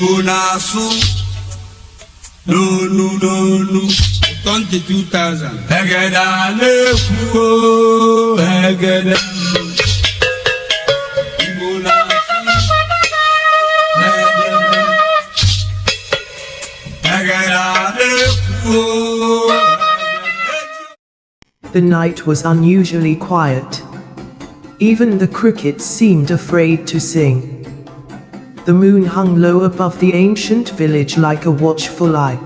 Unasu, no, 22,000. The night was unusually quiet. Even the crickets seemed afraid to sing. The moon hung low above the ancient village like a watchful eye,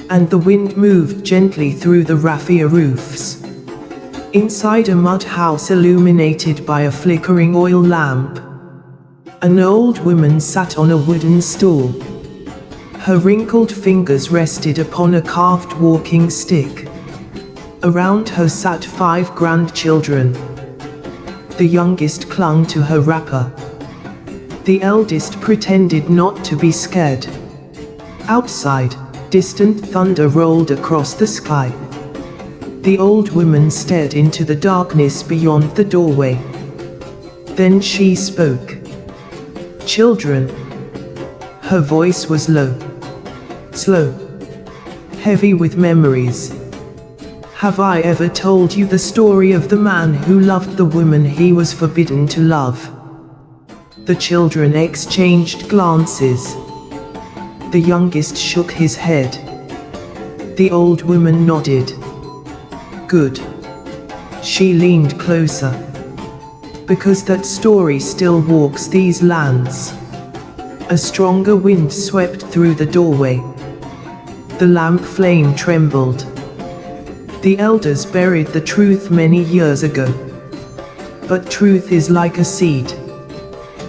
and the wind moved gently through the raffia roofs. Inside a mud house illuminated by a flickering oil lamp, an old woman sat on a wooden stool. Her wrinkled fingers rested upon a carved walking stick. Around her sat 5 grandchildren. The youngest clung to her wrapper. The eldest pretended not to be scared. Outside, distant thunder rolled across the sky. The old woman stared into the darkness beyond the doorway. Then she spoke. "Children." Her voice was low, slow, heavy with memories. "Have I ever told you the story of the man who loved the woman he was forbidden to love?" The children exchanged glances. The youngest shook his head. The old woman nodded. "Good." She leaned closer. "Because that story still walks these lands." A stronger wind swept through the doorway. The lamp flame trembled. The elders buried the truth many years ago. But truth is like a seed.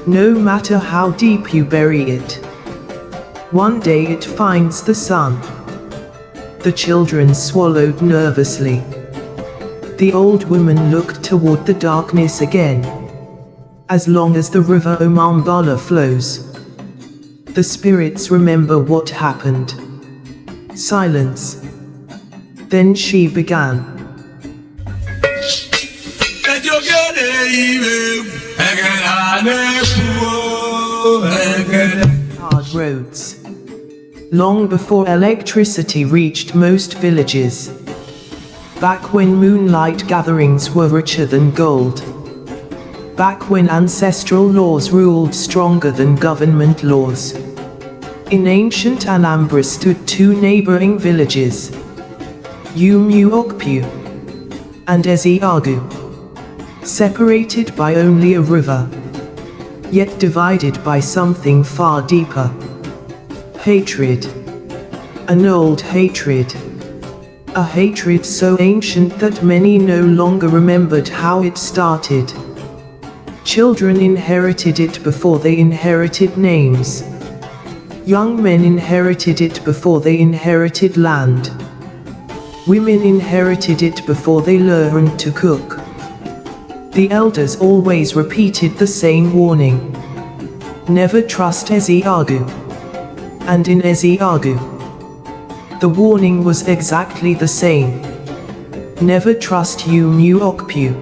No matter how deep you bury it, one day it finds the sun. The children swallowed nervously. The old woman looked toward the darkness again. "As long as the river Anambra flows, the spirits remember what happened." Silence. Then she began. Hard roads. Long before electricity reached most villages. Back when moonlight gatherings were richer than gold. Back when ancestral laws ruled stronger than government laws. In ancient Anambra stood 2 neighboring villages, Unknowingly and Eziagu, separated by only a river, yet divided by something far deeper. Hatred. An old hatred. A hatred so ancient that many no longer remembered how it started. Children inherited it before they inherited names. Young men inherited it before they inherited land. Women inherited it before they learned to cook. The elders always repeated the same warning. Never trust Eziagu. And in Eziagu, the warning was exactly the same. Never trust Unknowingly.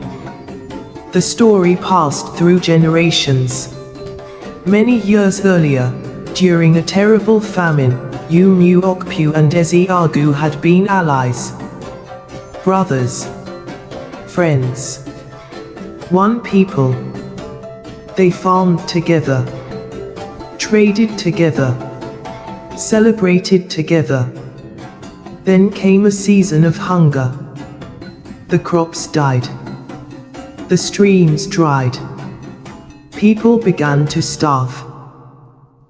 The story passed through generations. Many years earlier, during a terrible famine, Unknowingly and Eziagu had been allies. Brothers. Friends. One people. They farmed together. Traded together. Celebrated together. Then came a season of hunger. The crops died. The streams dried. People began to starve.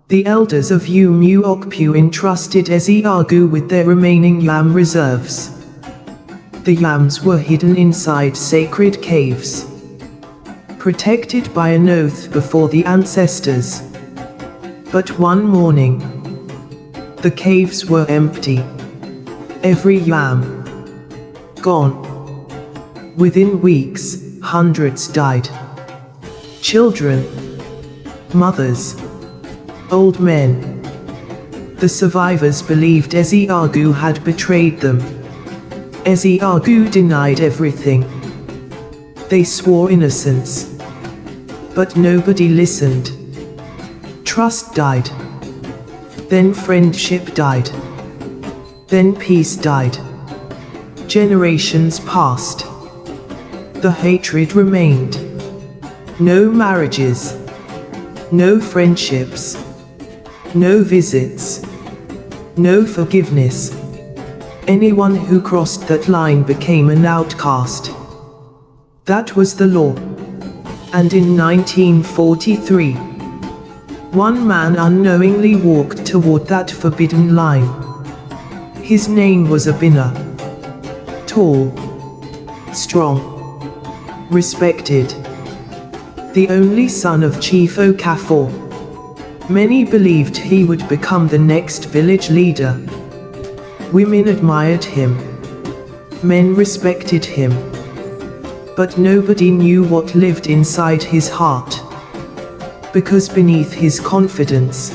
The elders of Unknowingly entrusted Eziagu with their remaining yam reserves. The yams were hidden inside sacred caves, protected by an oath before the ancestors. But one morning, the caves were empty. Every yam gone. Within weeks, hundreds died. Children, mothers, old men. The survivors believed Eziagu had betrayed them. Eziagu denied everything. They swore innocence. But nobody listened. Trust died. Then friendship died. Then peace died. Generations passed. The hatred remained. No marriages. No friendships. No visits. No forgiveness. Anyone who crossed that line became an outcast. That was the law. And in 1943, one man unknowingly walked toward that forbidden line. His name was Obinna. Tall, strong, respected. The only son of Chief Okafor. Many believed he would become the next village leader. Women admired him. Men respected him. But nobody knew what lived inside his heart. Because beneath his confidence,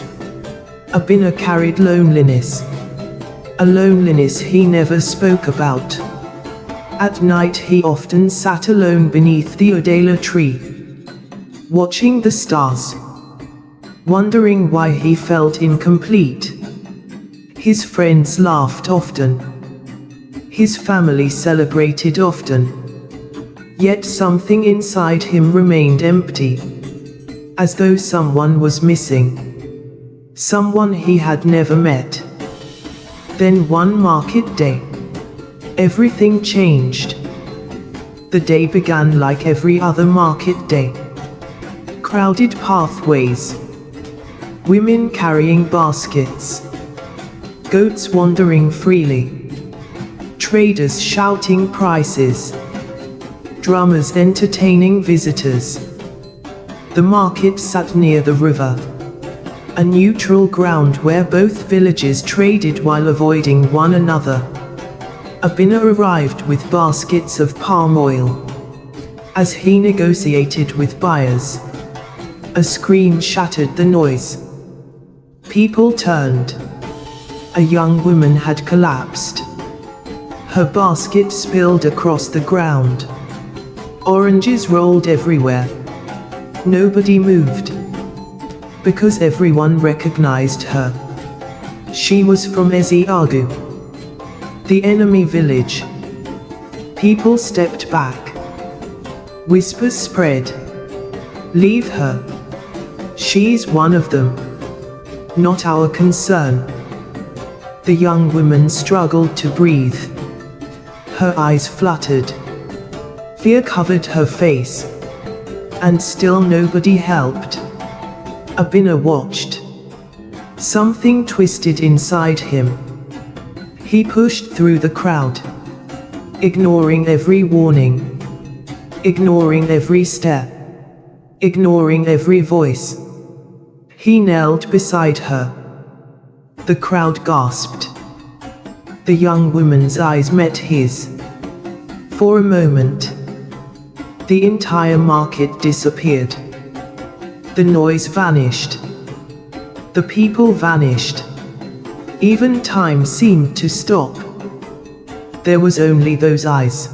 Obinna carried loneliness. A loneliness he never spoke about. At night he often sat alone beneath the Adela tree, watching the stars, wondering why he felt incomplete. His friends laughed often. His family celebrated often. Yet something inside him remained empty, as though someone was missing. Someone he had never met. Then one market day, everything changed. The day began like every other market day. Crowded pathways. Women carrying baskets. Goats wandering freely. Traders shouting prices. Drummers entertaining visitors. The market sat near the river, a neutral ground where both villages traded while avoiding one another. Obinna arrived with baskets of palm oil. As he negotiated with buyers, a scream shattered the noise. People turned. A young woman had collapsed. Her basket spilled across the ground. Oranges rolled everywhere. Nobody moved. Because everyone recognized her. She was from Eziagu, the enemy village. People stepped back. Whispers spread. Leave her. She's one of them. Not our concern. The young woman struggled to breathe. Her eyes fluttered. Fear covered her face. And still nobody helped. Obinna watched. Something twisted inside him. He pushed through the crowd, ignoring every warning, ignoring every step, ignoring every voice. He knelt beside her. The crowd gasped. The young woman's eyes met his. For a moment, the entire market disappeared. The noise vanished. The people vanished. Even time seemed to stop. There was only those eyes.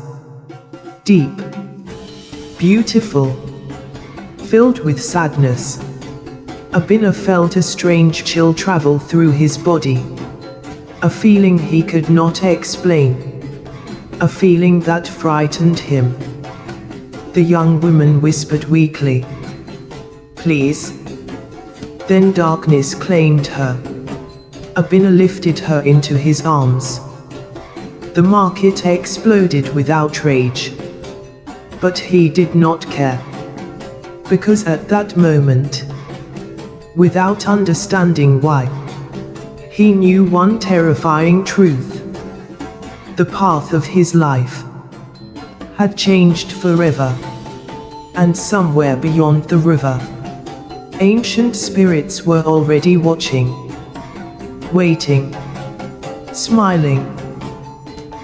Deep. Beautiful. Filled with sadness. Obinna felt a strange chill travel through his body. A feeling he could not explain. A feeling that frightened him. The young woman whispered weakly, "Please." Then darkness claimed her. Obinna lifted her into his arms. The market exploded with outrage. But he did not care. Because at that moment, without understanding why, he knew one terrifying truth. The path of his life had changed forever. And somewhere beyond the river, ancient spirits were already watching, waiting, smiling,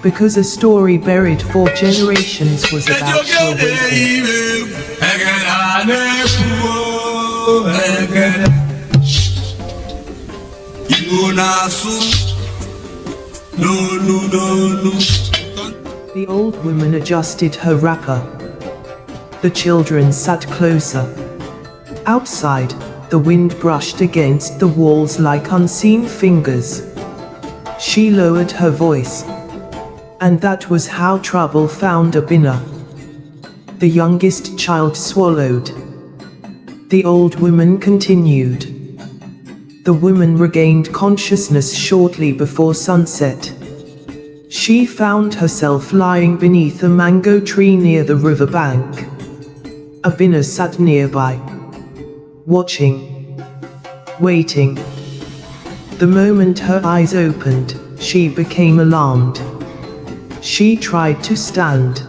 because a story buried for generations was about to awaken. The old woman adjusted her wrapper. The children sat closer. Outside, the wind brushed against the walls like unseen fingers. She lowered her voice. And that was how trouble found Obinna. The youngest child swallowed. The old woman continued. The woman regained consciousness shortly before sunset. She found herself lying beneath a mango tree near the riverbank. Obinna sat nearby, watching, waiting. The moment her eyes opened, she became alarmed. She tried to stand.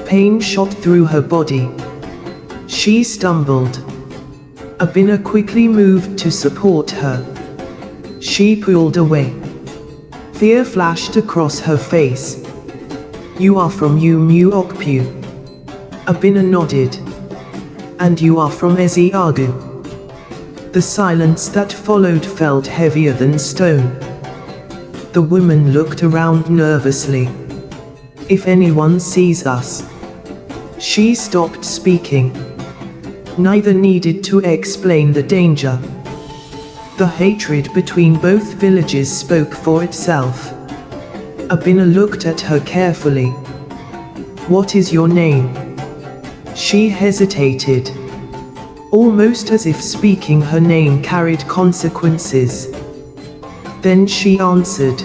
Pain shot through her body. She stumbled. Obinna quickly moved to support her. She pulled away. Fear flashed across her face. "You are from Umuokpu." Obinna nodded. "And you are from Eziagu." The silence that followed felt heavier than stone. The woman looked around nervously. "If anyone sees us." She stopped speaking. Neither needed to explain the danger. The hatred between both villages spoke for itself. Obinna looked at her carefully. "What is your name?" She hesitated, almost as if speaking her name carried consequences. Then she answered,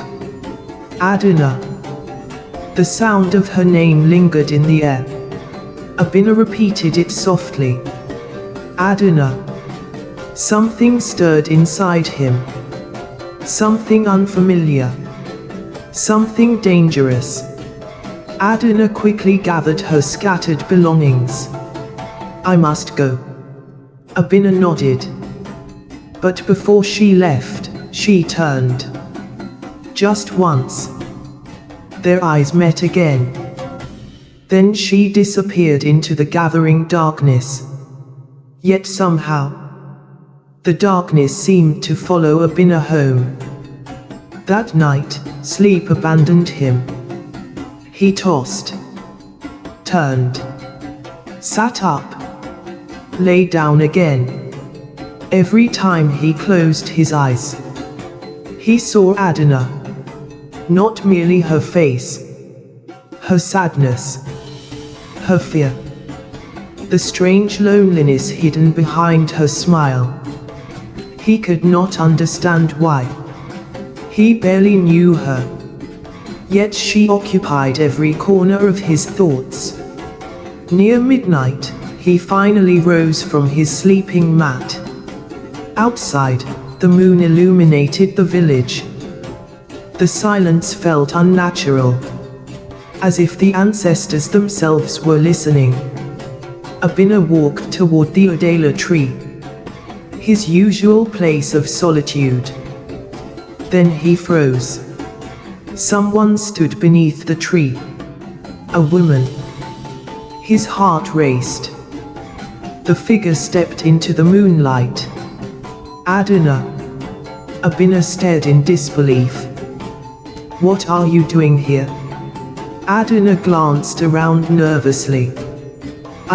"Adanna." The sound of her name lingered in the air. Obinna repeated it softly. "Adanna." Something stirred inside him. Something unfamiliar. Something dangerous. Adanna quickly gathered her scattered belongings. "I must go." Obinna nodded. But before she left, she turned. Just once. Their eyes met again. Then she disappeared into the gathering darkness. Yet somehow, the darkness seemed to follow Obinna home. That night, sleep abandoned him. He tossed, turned, sat up, lay down again. Every time he closed his eyes, he saw Adanna. Not merely her face, her sadness, her fear, the strange loneliness hidden behind her smile. He could not understand why. He barely knew her. Yet she occupied every corner of his thoughts. Near midnight, he finally rose from his sleeping mat. Outside, the moon illuminated the village. The silence felt unnatural, as if the ancestors themselves were listening. Obinna walked toward the Adela tree, his usual place of solitude. Then he froze. Someone stood beneath the tree. A woman. His heart raced. The figure stepped into the moonlight. "Adanna." Obinna stared in disbelief. "What are you doing here?" Adanna glanced around nervously.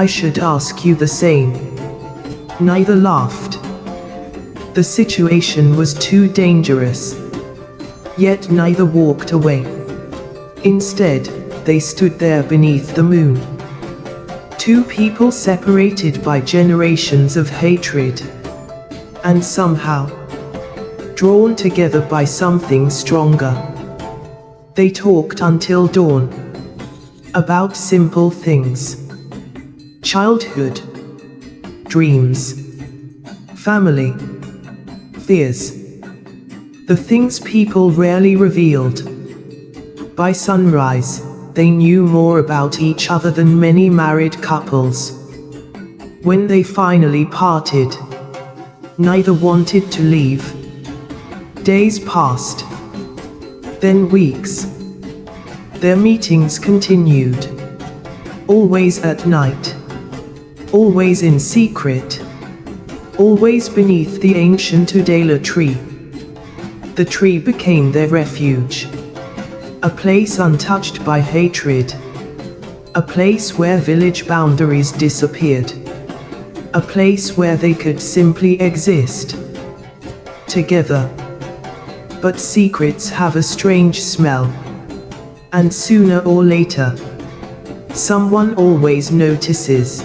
"I should ask you the same." Neither laughed. The situation was too dangerous. Yet neither walked away. Instead, they stood there beneath the moon. Two people separated by generations of hatred. And somehow, drawn together by something stronger. They talked until dawn. About simple things. Childhood. Dreams. Family. Fears. The things people rarely revealed. By sunrise, they knew more about each other than many married couples. When they finally parted, neither wanted to leave. Days passed. Then weeks. Their meetings continued. Always at night. Always in secret. Always beneath the ancient Adela tree. The tree became their refuge. A place untouched by hatred. A place where village boundaries disappeared. a place where they could simply exist together. But secrets have a strange smell, and sooner or later, someone always notices.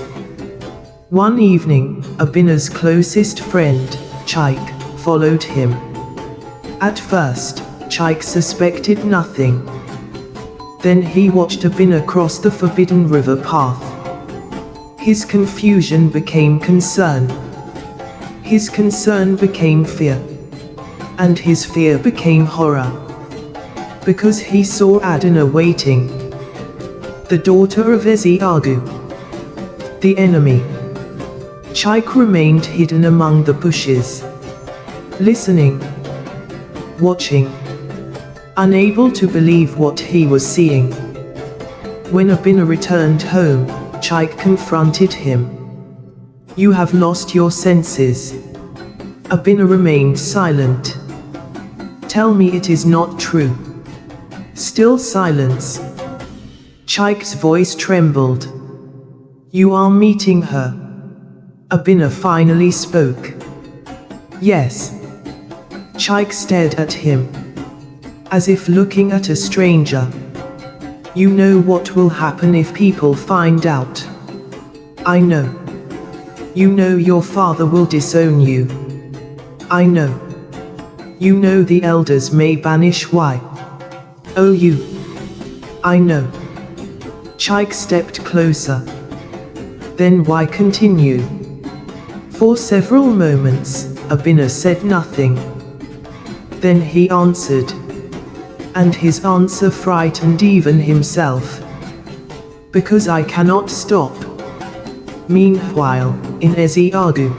One evening, Obinna's closest friend, Chaik, followed him. At first, Chaik suspected nothing. Then he watched Obinna cross the forbidden river path. His confusion became concern. His concern became fear. And his fear became horror. Because he saw Adanna waiting. The daughter of Eziagu. The enemy. Chaik remained hidden among the bushes. Listening. Watching. Unable to believe what he was seeing. When Obinna returned home, Chaik confronted him. "You have lost your senses." Obinna remained silent. "Tell me it is not true." Still silence. Chaik's voice trembled. "You are meeting her." Obinna finally spoke. "Yes." Chaik stared at him, as if looking at a stranger. "You know what will happen if people find out." "I know." "You know your father will disown you." "I know." "You know the elders may banish Why. Oh, you." "I know." Chaik stepped closer. Then Why continued. For several moments, Obinna said nothing. Then he answered. And his answer frightened even himself. "Because I cannot stop." Meanwhile, in Eziagu,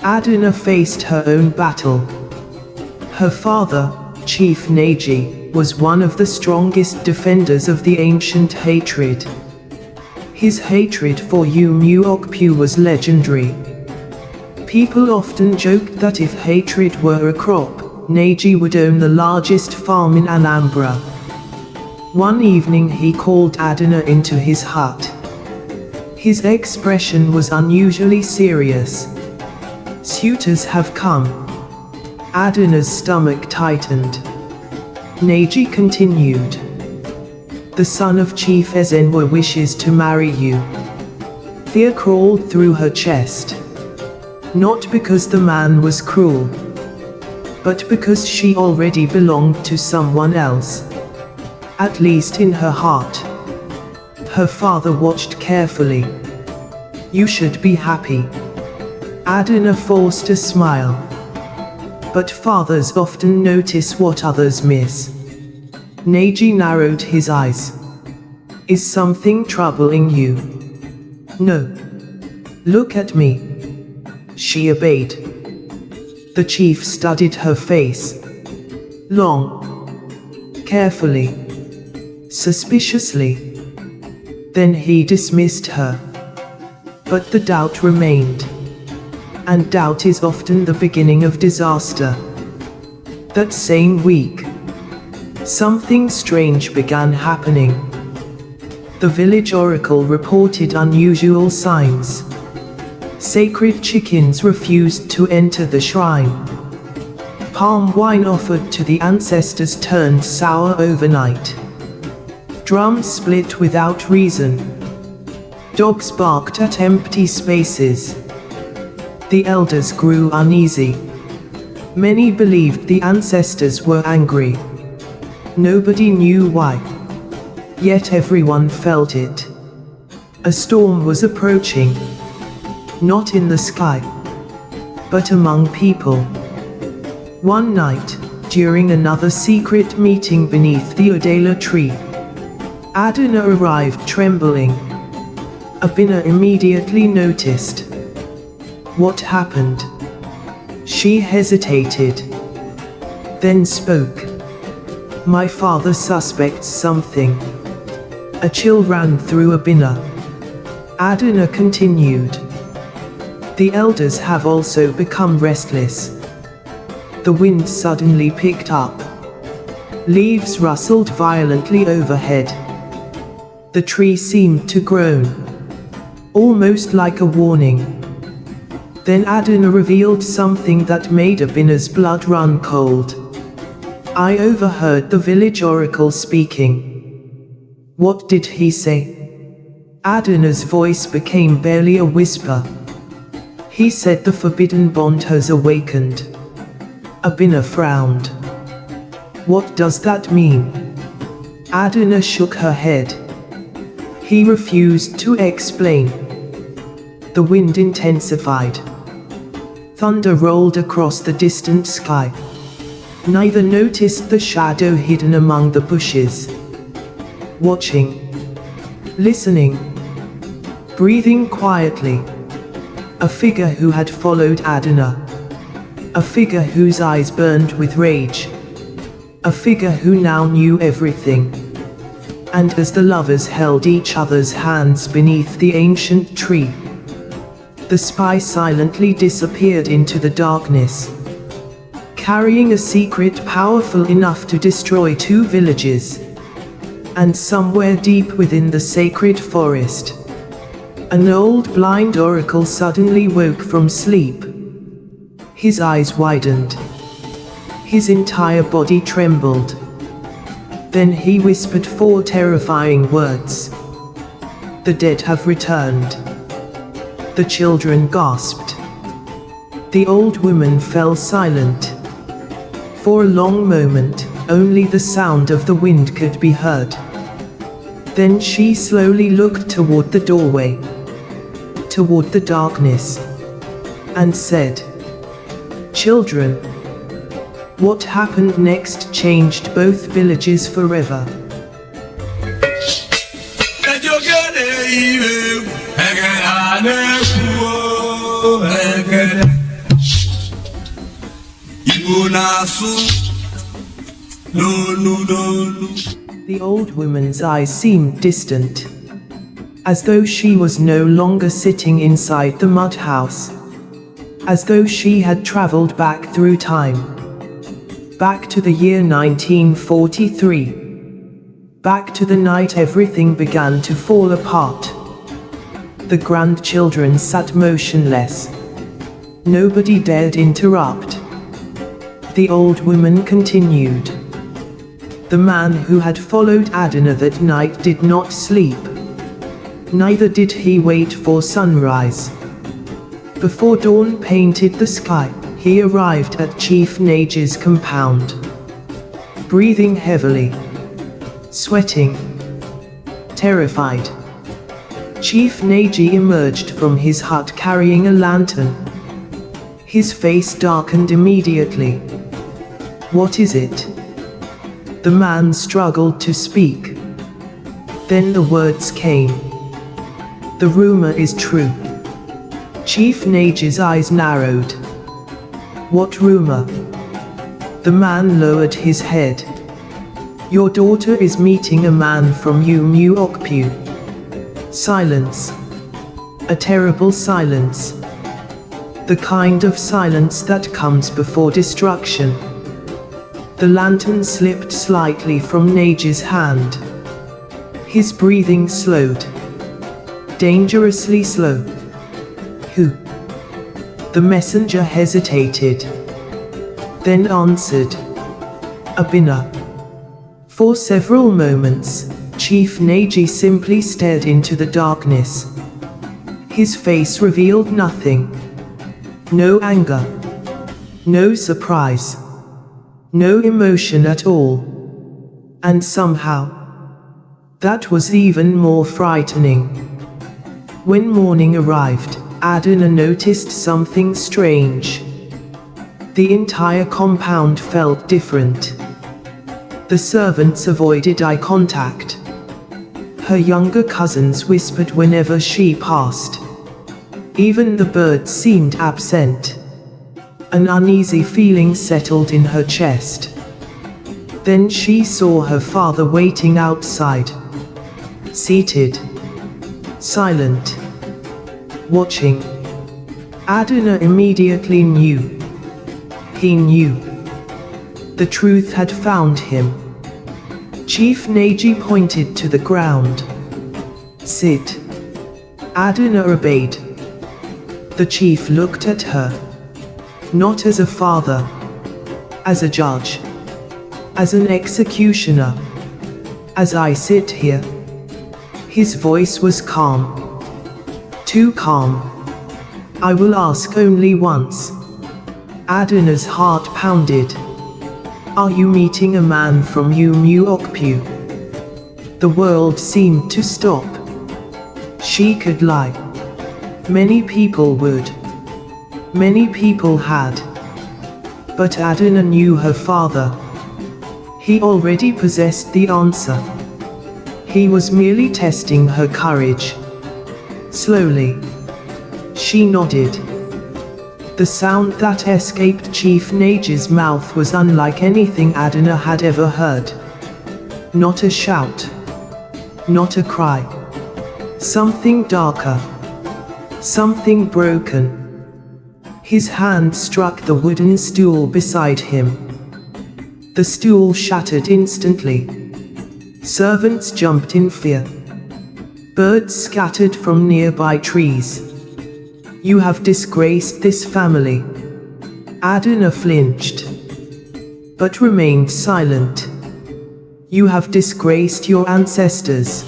Adanna faced her own battle. Her father, Chief Neji, was one of the strongest defenders of the ancient hatred. His hatred for Umuokpu was legendary. People often joked that if hatred were a crop, Neji would own the largest farm in Anambra. One evening he called Adanna into his hut. His expression was unusually serious. "Suitors have come." Adanna's stomach tightened. Neji continued. "The son of Chief Ezenwa wishes to marry you." Fear crawled through her chest. Not because the man was cruel, but because she already belonged to someone else. At least in her heart. Her father watched carefully. "You should be happy." Adanna forced a smile. But fathers often notice what others miss. Neji narrowed his eyes. "Is something troubling you?" "No." "Look at me." She obeyed. The chief studied her face. Long. Carefully. Suspiciously. Then he dismissed her. But the doubt remained. And doubt is often the beginning of disaster. That same week, something strange began happening. The village oracle reported unusual signs. Sacred chickens refused to enter the shrine. Palm wine offered to the ancestors turned sour overnight. Drums split without reason. Dogs barked at empty spaces. The elders grew uneasy. Many believed the ancestors were angry. Nobody knew why. Yet everyone felt it. A storm was approaching. Not in the sky, but among people. One night, during another secret meeting beneath the Odela tree, Adanna arrived trembling. Obinna immediately noticed. What happened? She hesitated. Then spoke. "My father suspects something." A chill ran through Obinna. Adanna continued. "The elders have also become restless." The wind suddenly picked up. Leaves rustled violently overhead. The tree seemed to groan. Almost like a warning. Then Adanna revealed something that made Obinna's blood run cold. I overheard the village oracle speaking. What did he say? Adanna's voice became barely a whisper. He said the forbidden bond has awakened. Obinna frowned. What does that mean? Adanna shook her head. He refused to explain. The wind intensified. Thunder rolled across the distant sky. Neither noticed the shadow hidden among the bushes. Watching. Listening. Breathing quietly. A figure who had followed Adanna. A figure whose eyes burned with rage. A figure who now knew everything. And as the lovers held each other's hands beneath the ancient tree, the spy silently disappeared into the darkness, carrying a secret powerful enough to destroy 2 villages. And somewhere deep within the sacred forest, an old blind oracle suddenly woke from sleep. His eyes widened. His entire body trembled. Then he whispered 4 terrifying words. The dead have returned. The children gasped. The old woman fell silent. For a long moment, only the sound of the wind could be heard. Then she slowly looked toward the doorway, toward the darkness, and said, "Children." What happened next changed both villages forever. The old woman's eyes seemed distant, as though she was no longer sitting inside the mud house, as though she had traveled back through time. Back to the year 1943. Back to the night everything began to fall apart. The grandchildren sat motionless. Nobody dared interrupt. The old woman continued. The man who had followed Adanna that night did not sleep. Neither did he wait for sunrise. Before dawn painted the sky, he arrived at Chief Nage's compound. Breathing heavily. Sweating. Terrified. Chief Nage emerged from his hut carrying a lantern. His face darkened immediately. What is it? The man struggled to speak. Then the words came. The rumor is true. Chief Nage's eyes narrowed. What rumor? The man lowered his head. Your daughter is meeting a man from Okpu. Silence. A terrible silence. The kind of silence that comes before destruction. The lantern slipped slightly from Nage's hand. His breathing slowed. Dangerously slow. Who? The messenger hesitated, then answered, Obinna. For several moments, Chief Nage simply stared into the darkness. His face revealed nothing. No anger. No surprise. No emotion at all. And somehow, that was even more frightening. When morning arrived, Adanna noticed something strange. The entire compound felt different. The servants avoided eye contact. Her younger cousins whispered whenever she passed. Even the birds seemed absent. An uneasy feeling settled in her chest. Then she saw her father waiting outside. Seated. Silent. Watching. Adanna immediately knew. He knew. The truth had found him. Chief Nage pointed to the ground. Sit. Adanna obeyed. The chief looked at her. Not as a father. As a judge. As an executioner. As I sit here. His voice was calm. Too calm. I will ask only once. Adanna's heart pounded. Are you meeting a man from Umuokpu? The world seemed to stop. She could lie. Many people would. Many people had. But Adanna knew her father. He already possessed the answer. He was merely testing her courage. Slowly. She nodded. The sound that escaped Chief Nage's mouth was unlike anything Adanna had ever heard. Not a shout. Not a cry. Something darker. Something broken. His hand struck the wooden stool beside him. The stool shattered instantly. Servants jumped in fear. Birds scattered from nearby trees. You have disgraced this family. Adanna flinched, but remained silent. You have disgraced your ancestors.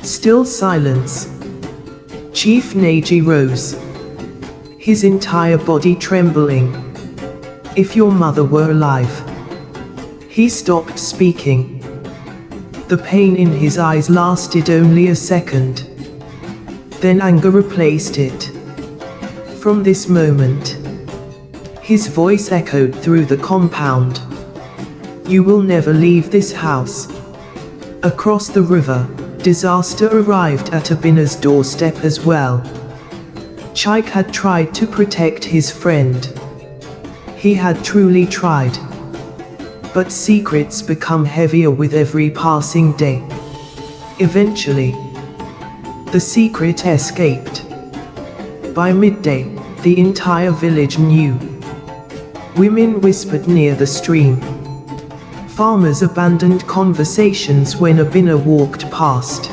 Still silence. Chief Nage rose, his entire body trembling. If your mother were alive. He stopped speaking. The pain in his eyes lasted only a second. Then anger replaced it. From this moment, his voice echoed through the compound. You will never leave this house. Across the river, disaster arrived at Obinna's doorstep as well. Chike had tried to protect his friend. He had truly tried. But secrets become heavier with every passing day. Eventually, the secret escaped. By midday, the entire village knew. Women whispered near the stream. Farmers abandoned conversations when Obinna walked past.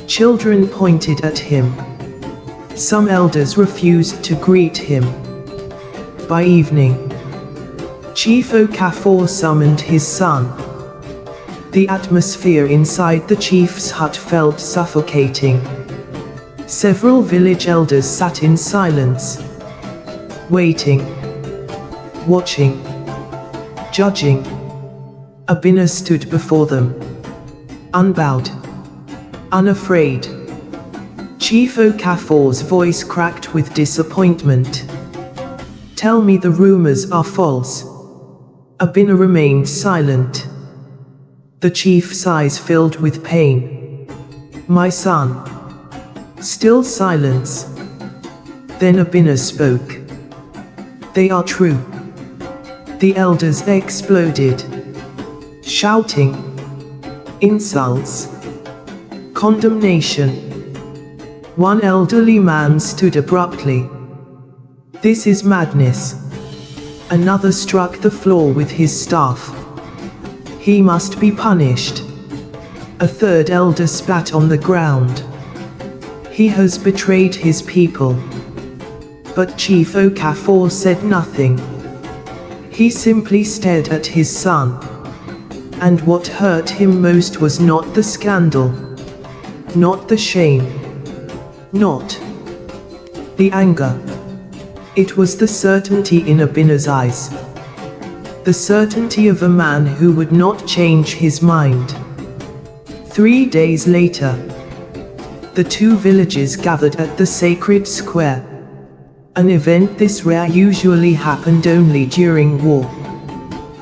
Children pointed at him. Some elders refused to greet him. By evening, Chief Okafor summoned his son. The atmosphere inside the chief's hut felt suffocating. Several village elders sat in silence, waiting, watching, judging. Obinna stood before them, unbowed, unafraid. Chief Okafor's voice cracked with disappointment. Tell me the rumors are false. Obinna remained silent. The chief's eyes filled with pain. My son. Still silence. Then Obinna spoke. They are true. The elders exploded, shouting insults, condemnation. One elderly man stood abruptly. This is madness. Another struck the floor with his staff. He must be punished. A third elder spat on the ground. He has betrayed his people. But Chief Okafor said nothing. He simply stared at his son. And what hurt him most was not the scandal, not the shame, not the anger. It was the certainty in Obinna's eyes. The certainty of a man who would not change his mind. 3 days later, the two villages gathered at the sacred square. An event this rare usually happened only during war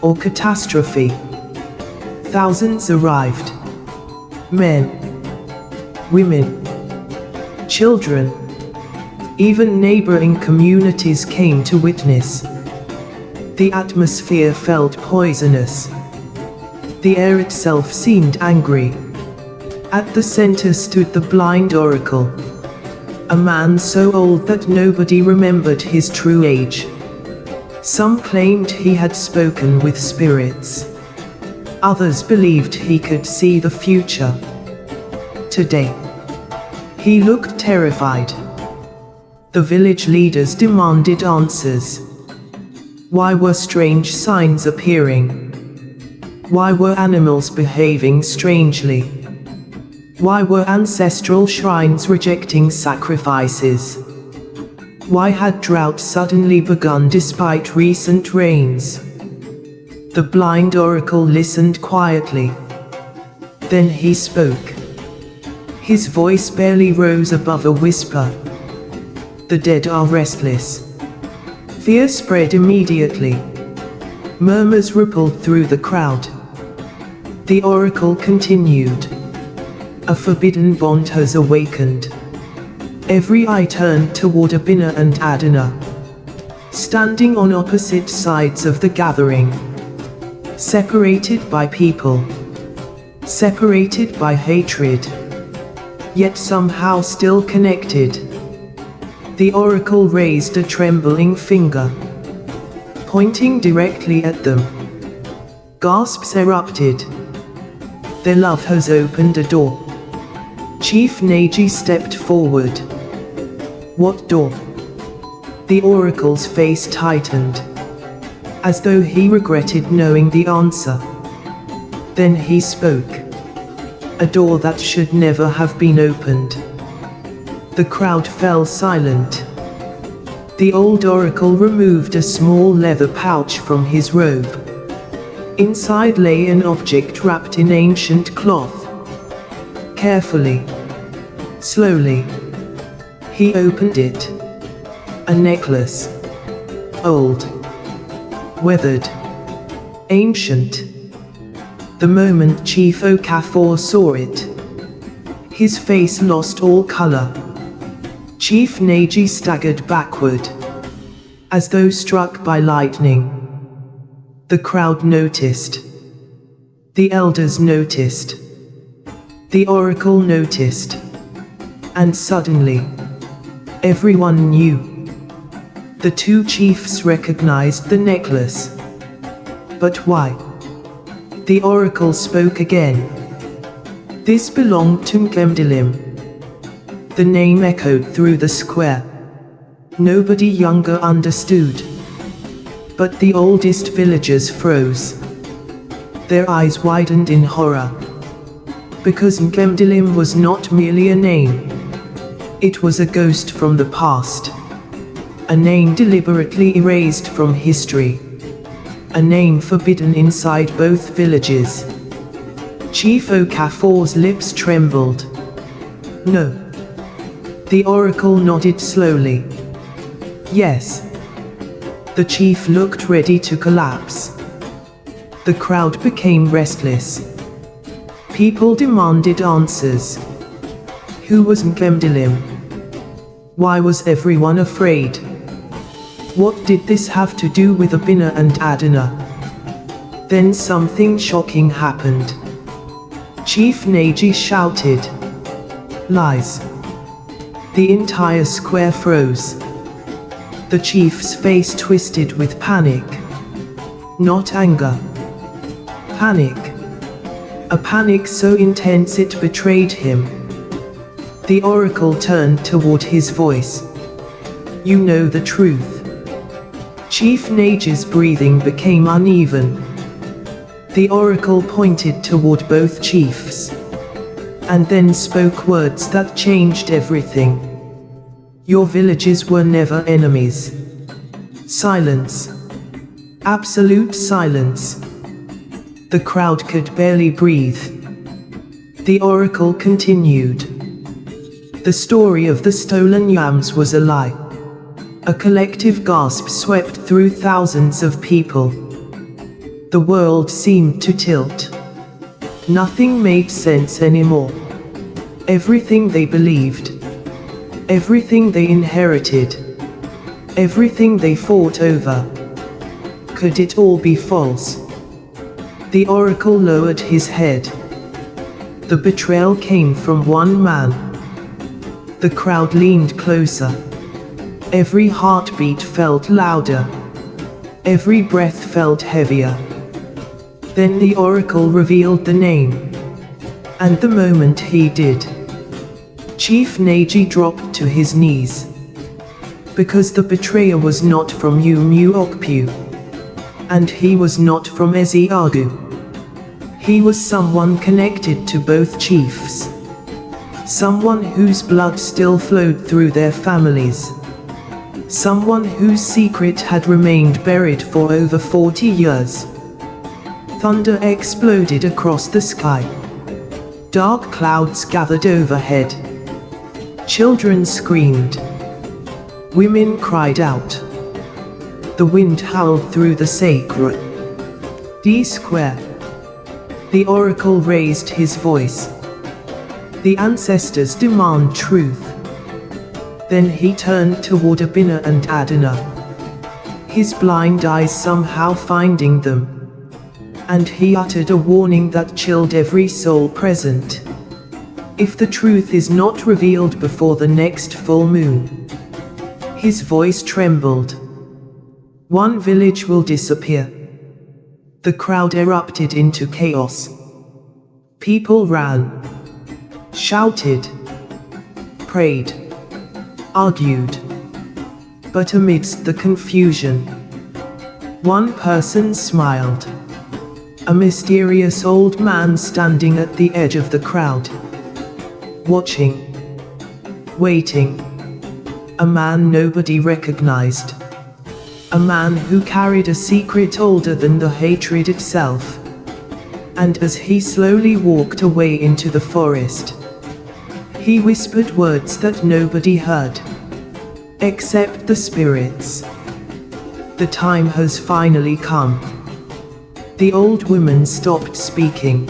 or catastrophe. Thousands arrived. Men, women, children. Even neighboring communities came to witness. The atmosphere felt poisonous. The air itself seemed angry. At the center stood the blind oracle. A man so old that nobody remembered his true age. Some claimed he had spoken with spirits. Others believed he could see the future. Today, he looked terrified. The village leaders demanded answers. Why were strange signs appearing? Why were animals behaving strangely? Why were ancestral shrines rejecting sacrifices? Why had drought suddenly begun despite recent rains? The blind oracle listened quietly. Then he spoke. His voice barely rose above a whisper. The dead are restless. Fear spread immediately. Murmurs rippled through the crowd. The oracle continued. A forbidden bond has awakened. Every eye turned toward Obinna and Adanna, standing on opposite sides of the gathering, separated by people, separated by hatred, yet somehow still connected. The oracle raised a trembling finger, pointing directly at them. Gasps erupted. Their love has opened a door. Chief Neji stepped forward. What door? The oracle's face tightened, as though he regretted knowing the answer. Then he spoke. A door that should never have been opened. The crowd fell silent. The old oracle removed a small leather pouch from his robe. Inside lay an object wrapped in ancient cloth. Carefully, slowly, he opened it. A necklace. Old, weathered, ancient. The moment Chief Okafor saw it, his face lost all color. Chief Neji staggered backward, as though struck by lightning. The crowd noticed. The elders noticed. The oracle noticed. And suddenly, everyone knew. The two chiefs recognized the necklace. But why? The oracle spoke again. This belonged to Ngemdilim. The name echoed through the square. Nobody younger understood. But the oldest villagers froze. Their eyes widened in horror. Because Ngemdilim was not merely a name. It was a ghost from the past. A name deliberately erased from history. A name forbidden inside both villages. Chief Okafor's lips trembled. No. The oracle nodded slowly. Yes. The chief looked ready to collapse. The crowd became restless. People demanded answers. Who was Ngemdilim? Why was everyone afraid? What did this have to do with Obinna and Adanna? Then something shocking happened. Chief Neji shouted. Lies. The entire square froze. The chief's face twisted with panic. Not anger. Panic. A panic so intense it betrayed him. The oracle turned toward his voice. You know the truth. Chief Neji's breathing became uneven. The oracle pointed toward both chiefs, and then spoke words that changed everything. Your villages were never enemies. Silence. Absolute silence. The crowd could barely breathe. The oracle continued. The story of the stolen yams was a lie. A collective gasp swept through thousands of people. The world seemed to tilt. Nothing made sense anymore. Everything they believed, everything they inherited, everything they fought over. Could it all be false? The oracle lowered his head. The betrayal came from one man. The crowd leaned closer. Every heartbeat felt louder. Every breath felt heavier. Then the oracle revealed the name. And the moment he did, Chief Neji dropped to his knees. because the betrayer was not from Umuokpu, and he was not from Eziagu. He was someone connected to both chiefs, someone whose blood still flowed through their families, someone whose secret had remained buried for over 40 years. Thunder exploded across the sky. Dark clouds gathered overhead. Children screamed. Women cried out. The wind howled through the sacred D-square. The oracle raised his voice. The ancestors demand truth. Then he turned toward Obinna and Adanna, his blind eyes somehow finding them, and he uttered a warning that chilled every soul present. If the truth is not revealed before the next full moon. His voice trembled. One village will disappear. The crowd erupted into chaos. People ran, shouted, prayed, argued. But amidst the confusion, one person smiled. A mysterious old man standing at the edge of the crowd. Watching, waiting. A man nobody recognized. A man who carried a secret older than the hatred itself. And as he slowly walked away into the forest, he whispered words that nobody heard, except the spirits. The time has finally come. The old woman stopped speaking.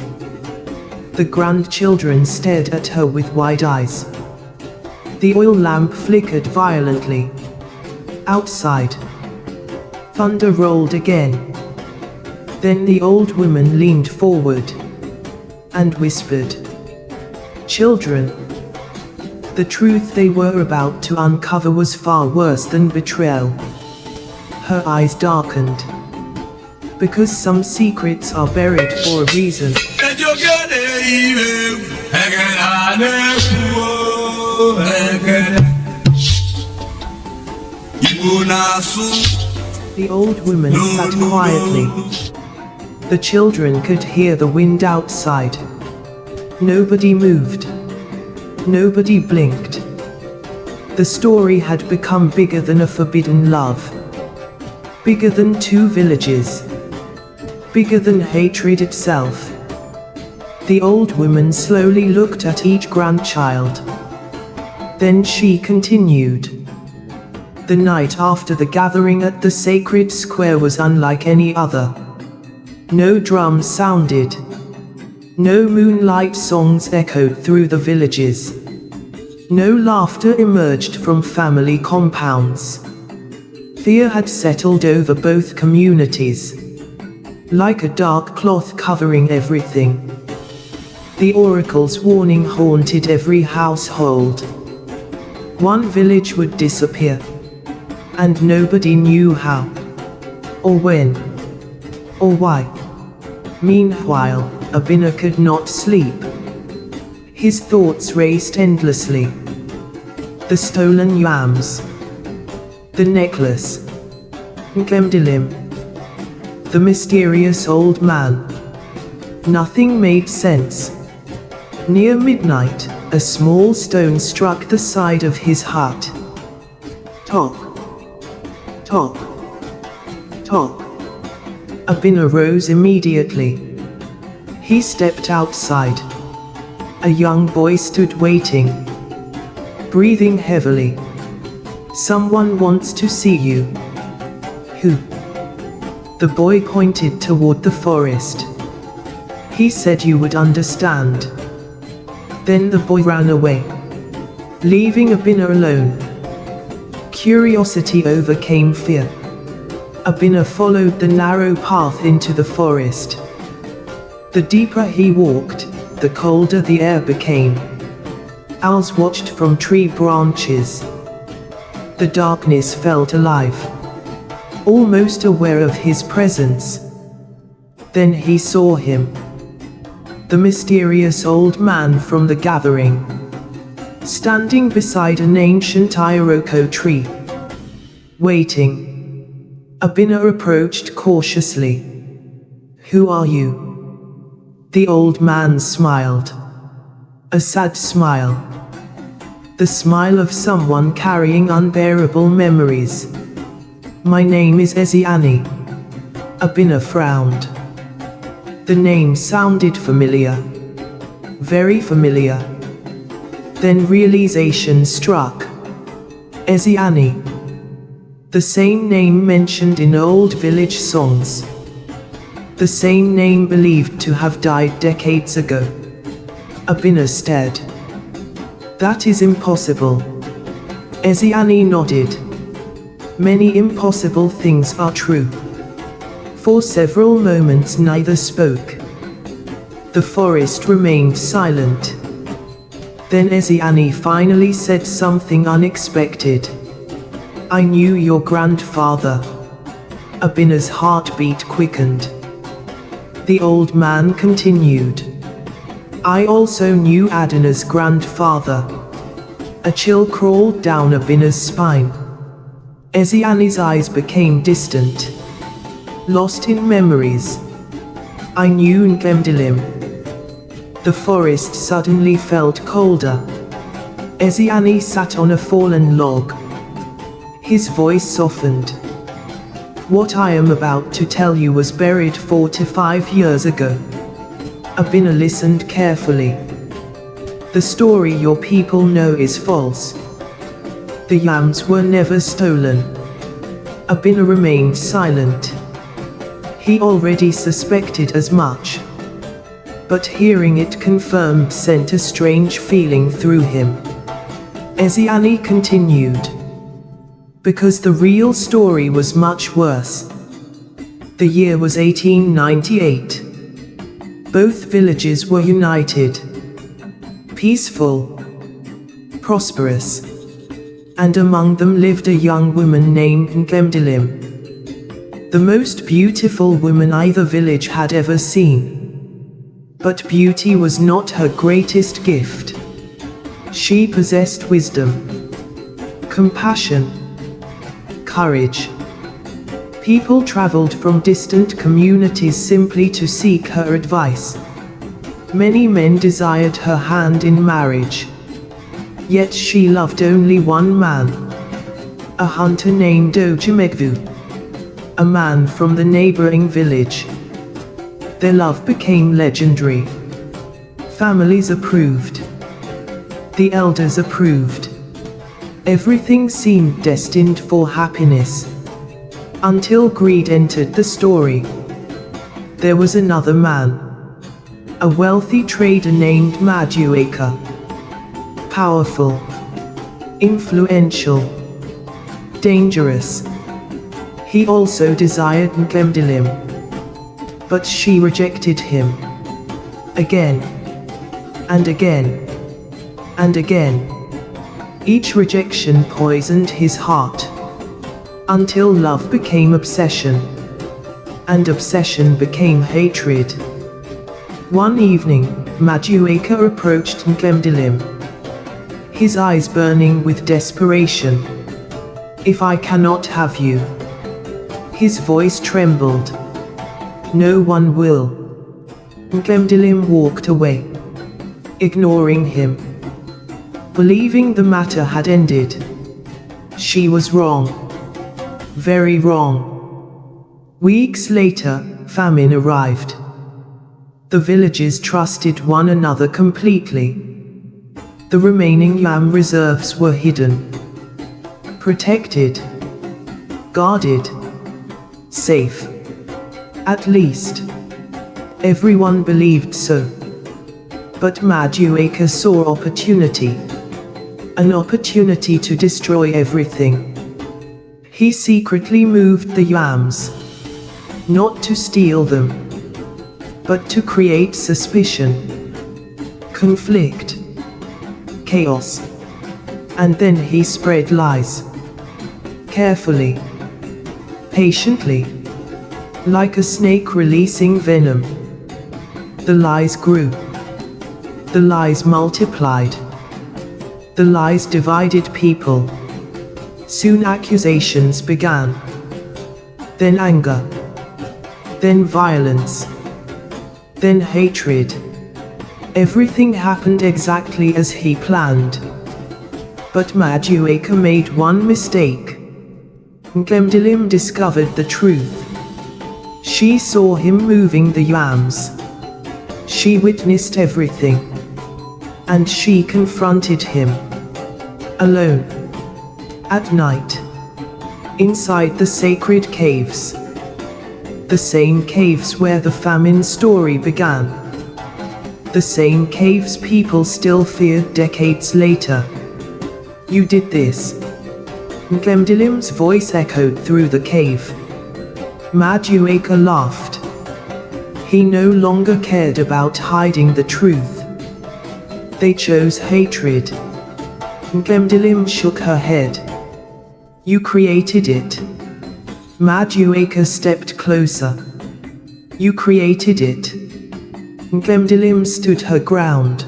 The grandchildren stared at her with wide eyes. The oil lamp flickered violently. Outside, thunder rolled again. Then the old woman leaned forward and whispered, "Children." The truth they were about to uncover was far worse than betrayal. Her eyes darkened. Because some secrets are buried for a reason. The old woman sat quietly. The children could hear the wind outside. Nobody moved. Nobody blinked. The story had become bigger than a forbidden love. Bigger than two villages. Bigger than hatred itself. The old woman slowly looked at each grandchild. Then she continued. The night after the gathering at the sacred square was unlike any other. No drums sounded. No moonlight songs echoed through the villages. No laughter emerged from family compounds. Fear had settled over both communities, like a dark cloth covering everything. The oracle's warning haunted every household. One village would disappear, and nobody knew how, or when, or why. Meanwhile, Obinna could not sleep. His thoughts raced endlessly. The stolen yams, the necklace, Nkemdilim, the mysterious old man. Nothing made sense. Near midnight, a small stone struck the side of his hut. Tock, tock, tock. Obinna rose immediately. He stepped outside. A young boy stood waiting, breathing heavily. "Someone wants to see you." "Who?" The boy pointed toward the forest. "He said you would understand." Then the boy ran away, leaving Obinna alone. Curiosity overcame fear. Obinna followed the narrow path into the forest. The deeper he walked, the colder the air became. Owls watched from tree branches. The darkness felt alive, almost aware of his presence. Then he saw him. The mysterious old man from the gathering, standing beside an ancient iroko tree. Waiting. Obinna approached cautiously. "Who are you?" The old man smiled. A sad smile. The smile of someone carrying unbearable memories. "My name is Eziani." Obinna frowned. The name sounded familiar. Very familiar. Then realization struck. Eziani. The same name mentioned in old village songs. The same name believed to have died decades ago. Obinna stared. "That is impossible." Eziani nodded. "Many impossible things are true." For several moments neither spoke. The forest remained silent. Then Eziani finally said something unexpected. "I knew your grandfather." Obinna's heartbeat quickened. The old man continued. "I also knew Adanna's grandfather." A chill crawled down Obinna's spine. Eziani's eyes became distant. Lost in memories. "I knew Ngemdilim." The forest suddenly felt colder. Eziani sat on a fallen log. His voice softened. "What I am about to tell you was buried 4 to 5 years ago." Obinna listened carefully. "The story your people know is false. The yams were never stolen." Obinna remained silent. He already suspected as much. But hearing it confirmed sent a strange feeling through him. Eziani continued. "Because the real story was much worse. The year was 1898. Both villages were united. Peaceful. Prosperous. And among them lived a young woman named Ngemdilim. The most beautiful woman either village had ever seen. But beauty was not her greatest gift. She possessed wisdom, compassion, courage. People traveled from distant communities simply to seek her advice. Many men desired her hand in marriage. Yet she loved only one man, a hunter named Ojimegvu, a man from the neighboring village. Their love became legendary. Families approved. The elders approved. Everything seemed destined for happiness. Until greed entered the story. There was another man. A wealthy trader named Madueka. Powerful. Influential. Dangerous. He also desired Ngemdilim. But she rejected him. Again. And again. And again. Each rejection poisoned his heart. Until love became obsession. And obsession became hatred. One evening, Madueka approached Ngemdilim. His eyes burning with desperation. "If I cannot have you." His voice trembled. "No one will." Ngemdilim walked away, ignoring him. Believing the matter had ended. She was wrong. Very wrong. Weeks later, famine arrived. The villages trusted one another completely. The remaining yam reserves were hidden, protected, guarded, safe. At least, everyone believed so. But Madueka saw opportunity. An opportunity to destroy everything. He secretly moved the yams. Not to steal them, but to create suspicion, conflict, chaos. And then he spread lies. Carefully, patiently, like a snake releasing venom. The lies grew. The lies multiplied. The lies divided people, Soon accusations began. Then anger. Then violence. Then hatred. Everything happened exactly as he planned. But Madueka made one mistake. Nglemdilim discovered the truth. She saw him moving the yams. She witnessed everything. And she confronted him. Alone. At night. Inside the sacred caves. The same caves where the famine story began. The same caves people still feared decades later. You did this. Nglemdilim's voice echoed through the cave. Madueka laughed. He no longer cared about hiding the truth. They chose hatred. Nglemdilim shook her head. You created it. Madueka stepped closer. You created it. Nglemdilim stood her ground.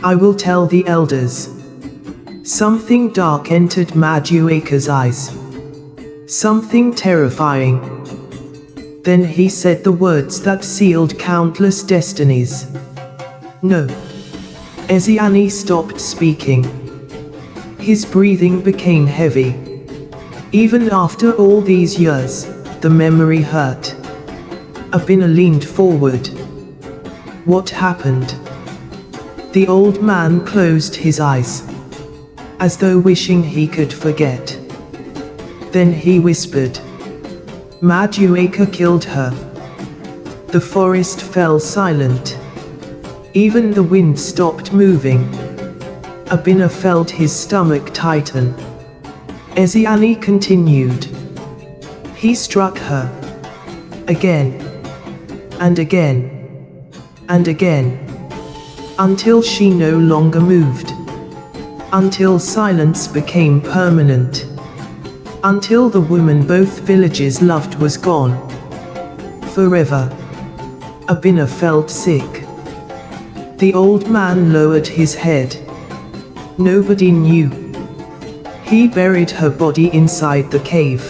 I will tell the elders. Something dark entered Madueka's eyes. Something terrifying. Then he said the words that sealed countless destinies. No. Eziani stopped speaking. His breathing became heavy. Even after all these years, the memory hurt. Obinna leaned forward. What happened? The old man closed his eyes, as though wishing he could forget. Then he whispered, Madueka killed her. The forest fell silent. Even the wind stopped moving. Obinna felt his stomach tighten. Eziani continued. He struck her. Again. And again. And again. Until she no longer moved. Until silence became permanent. Until the woman both villages loved was gone. Forever. Obinna felt sick. The old man lowered his head. Nobody knew. He buried her body inside the cave.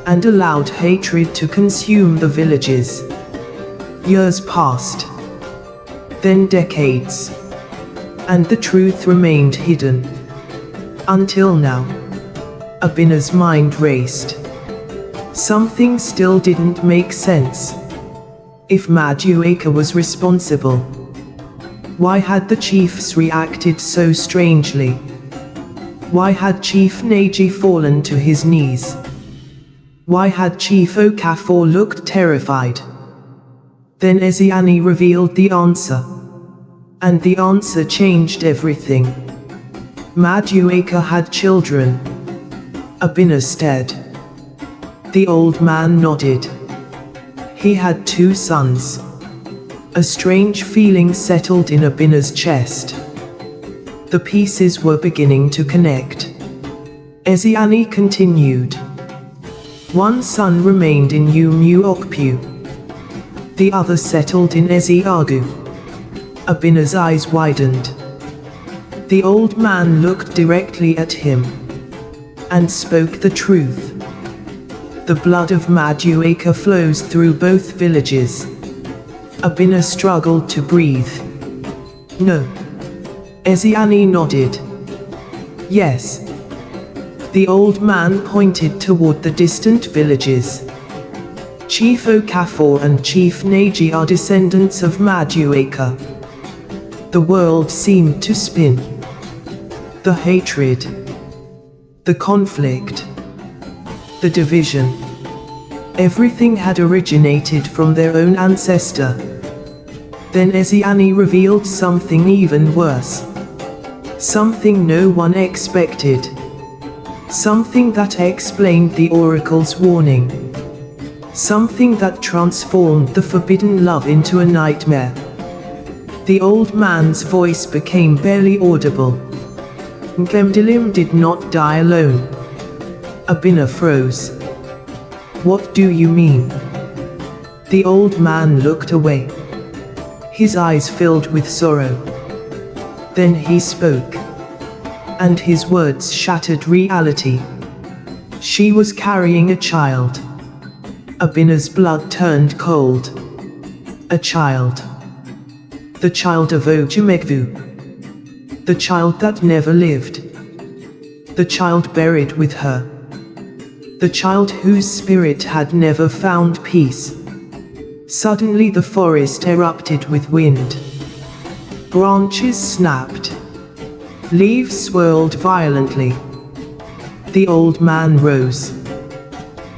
And allowed hatred to consume the villages. Years passed. Then decades. And the truth remained hidden. Until now. Obinna's mind raced. Something still didn't make sense. If Madueka was responsible, why had the chiefs reacted so strangely? Why had Chief Neji fallen to his knees? Why had Chief Okafor looked terrified? Then Eziani revealed the answer. And the answer changed everything. Madueka had children. Obinna stared. The old man nodded. He had 2 sons. A strange feeling settled in Obinna's chest. The pieces were beginning to connect. Eziani continued. One son remained in Umuokpu. The other settled in Eziagu. Obinna's eyes widened. The old man looked directly at him. And spoke the truth. The blood of Madueka flows through both villages. Obinna struggled to breathe. No. Eziani nodded. Yes. The old man pointed toward the distant villages. Chief Okafor and Chief Neji are descendants of Madueka. The world seemed to spin. The hatred. The conflict. The division. Everything had originated from their own ancestor. Then Eziani revealed something even worse. Something no one expected. Something that explained the oracle's warning. Something that transformed the forbidden love into a nightmare. The old man's voice became barely audible. Nglemdilim did not die alone. Obinna froze. What do you mean? The old man looked away. His eyes filled with sorrow. Then he spoke. and his words shattered reality. She was carrying a child. Obinna's blood turned cold. A child. The child of Ojimegvu. The child that never lived. The child buried with her. The child whose spirit had never found peace. Suddenly the forest erupted with wind. Branches snapped. Leaves swirled violently. The old man rose,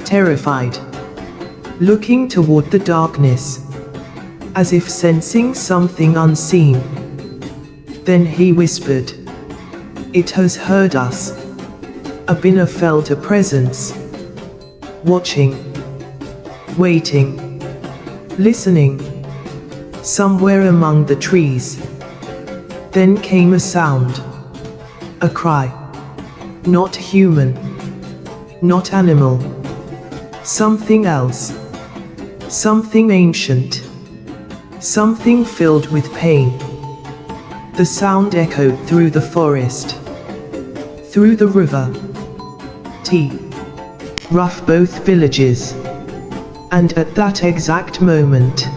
terrified, looking toward the darkness, as if sensing something unseen. Then he whispered, "It has heard us." Obinna felt a presence, watching, waiting, listening, somewhere among the trees. Then came a sound, a cry. Not human, not animal, something else, something ancient, something filled with pain. The sound echoed through the forest, through the river, rough both villages. And at that exact moment,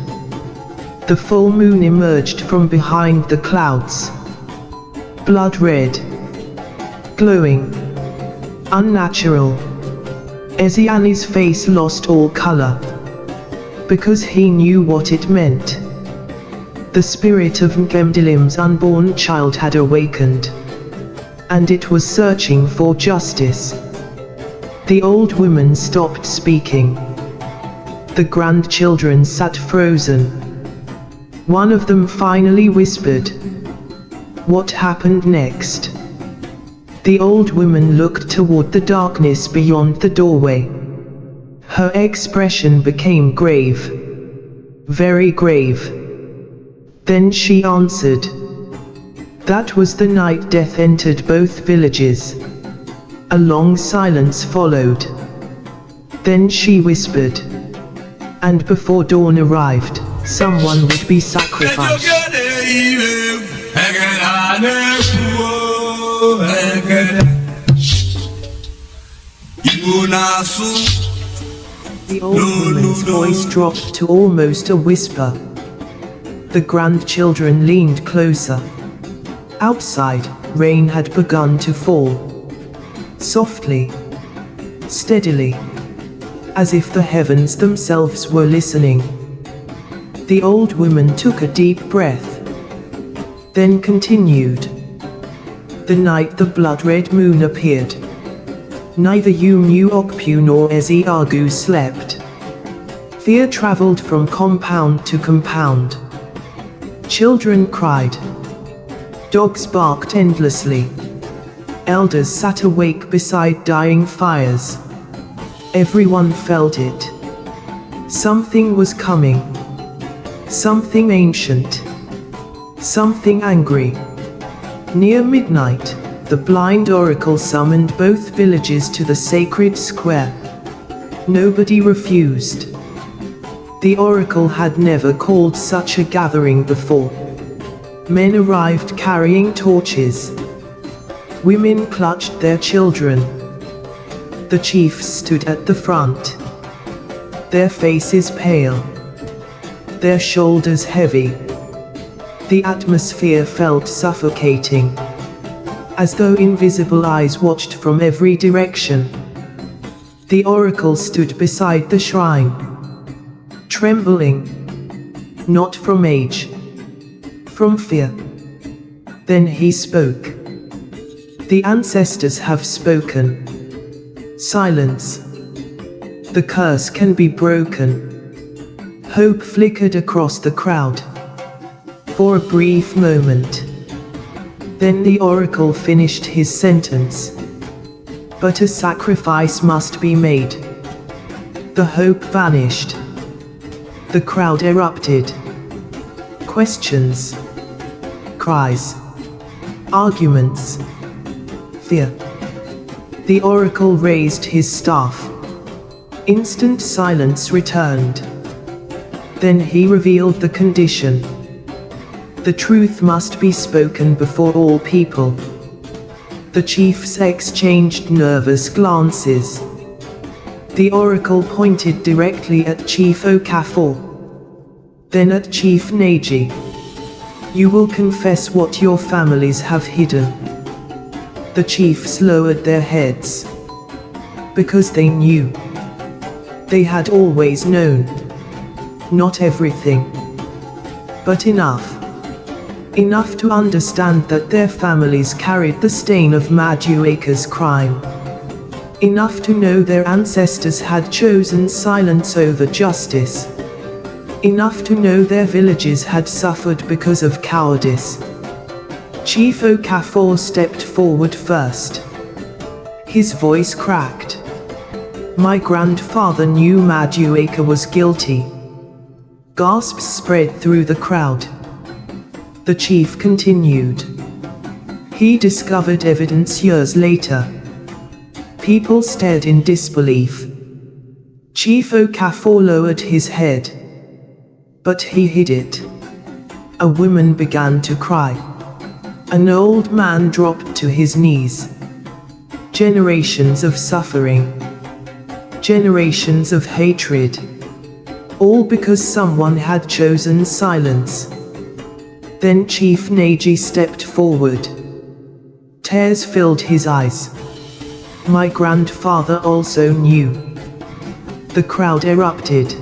the full moon emerged from behind the clouds. Blood red, glowing, unnatural. Eziani's face lost all color, because he knew what it meant. The spirit of Ngemdilim's unborn child had awakened, and it was searching for justice. The old woman stopped speaking. The grandchildren sat frozen. One of them finally whispered, "What happened next?" The old woman looked toward the darkness beyond the doorway. Her expression became grave, very grave. Then she answered, "That was the night death entered both villages." A long silence followed. Then she whispered, "And before dawn arrived, someone would be sacrificed." The old woman's voice dropped to almost a whisper. The grandchildren leaned closer. Outside, rain had begun to fall. Softly, steadily, as if the heavens themselves were listening. The old woman took a deep breath, then continued. The night the blood-red moon appeared, neither Umu Okpu nor Eziagu slept. Fear traveled from compound to compound. Children cried. Dogs barked endlessly. Elders sat awake beside dying fires. Everyone felt it. Something was coming. Something ancient. Something angry. Near midnight, the blind oracle summoned both villages to the sacred square. Nobody refused. The oracle had never called such a gathering before. Men arrived carrying torches. Women clutched their children. The chiefs stood at the front, their faces pale, their shoulders heavy. The atmosphere felt suffocating, as though invisible eyes watched from every direction. The oracle stood beside the shrine, trembling, not from age, from fear. Then he spoke. "The ancestors have spoken. Silence. The curse can be broken." Hope flickered across the crowd. For a brief moment. Then the oracle finished his sentence. "But a sacrifice must be made." The hope vanished. The crowd erupted. Questions. Cries. Arguments. Fear. The oracle raised his staff. Instant silence returned. Then he revealed the condition. The truth must be spoken before all people. The chiefs exchanged nervous glances. The oracle pointed directly at Chief Okafor, then at Chief Neji. You will confess what your families have hidden. The chiefs lowered their heads, because they knew. They had always known. Not everything, but enough. Enough to understand that their families carried the stain of Madueka's crime. Enough to know their ancestors had chosen silence over justice. Enough to know their villages had suffered because of cowardice. Chief Okafor stepped forward first. His voice cracked. My grandfather knew Madueka was guilty. Gasps spread through the crowd. The chief continued. He discovered evidence years later. People stared in disbelief. Chief Okafor lowered his head, but he hid it. A woman began to cry. An old man dropped to his knees. Generations of suffering. Generations of hatred. All because someone had chosen silence. Then Chief Neji stepped forward. Tears filled his eyes. My grandfather also knew. The crowd erupted.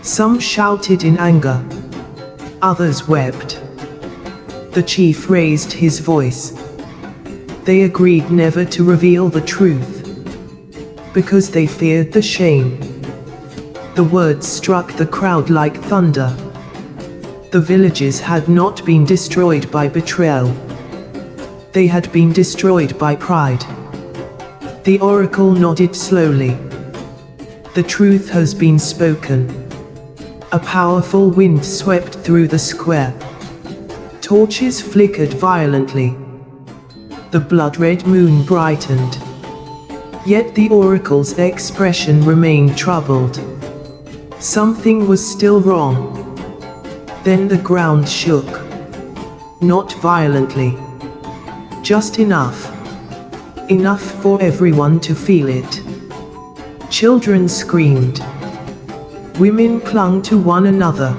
Some shouted in anger. Others wept. The chief raised his voice. They agreed never to reveal the truth, because they feared the shame. The words struck the crowd like thunder. The villages had not been destroyed by betrayal. They had been destroyed by pride. The oracle nodded slowly. The truth has been spoken. A powerful wind swept through the square. Torches flickered violently. The blood-red moon brightened. Yet the oracle's expression remained troubled. Something was still wrong. Then the ground shook. Not violently. Just enough. Enough for everyone to feel it. Children screamed. Women clung to one another.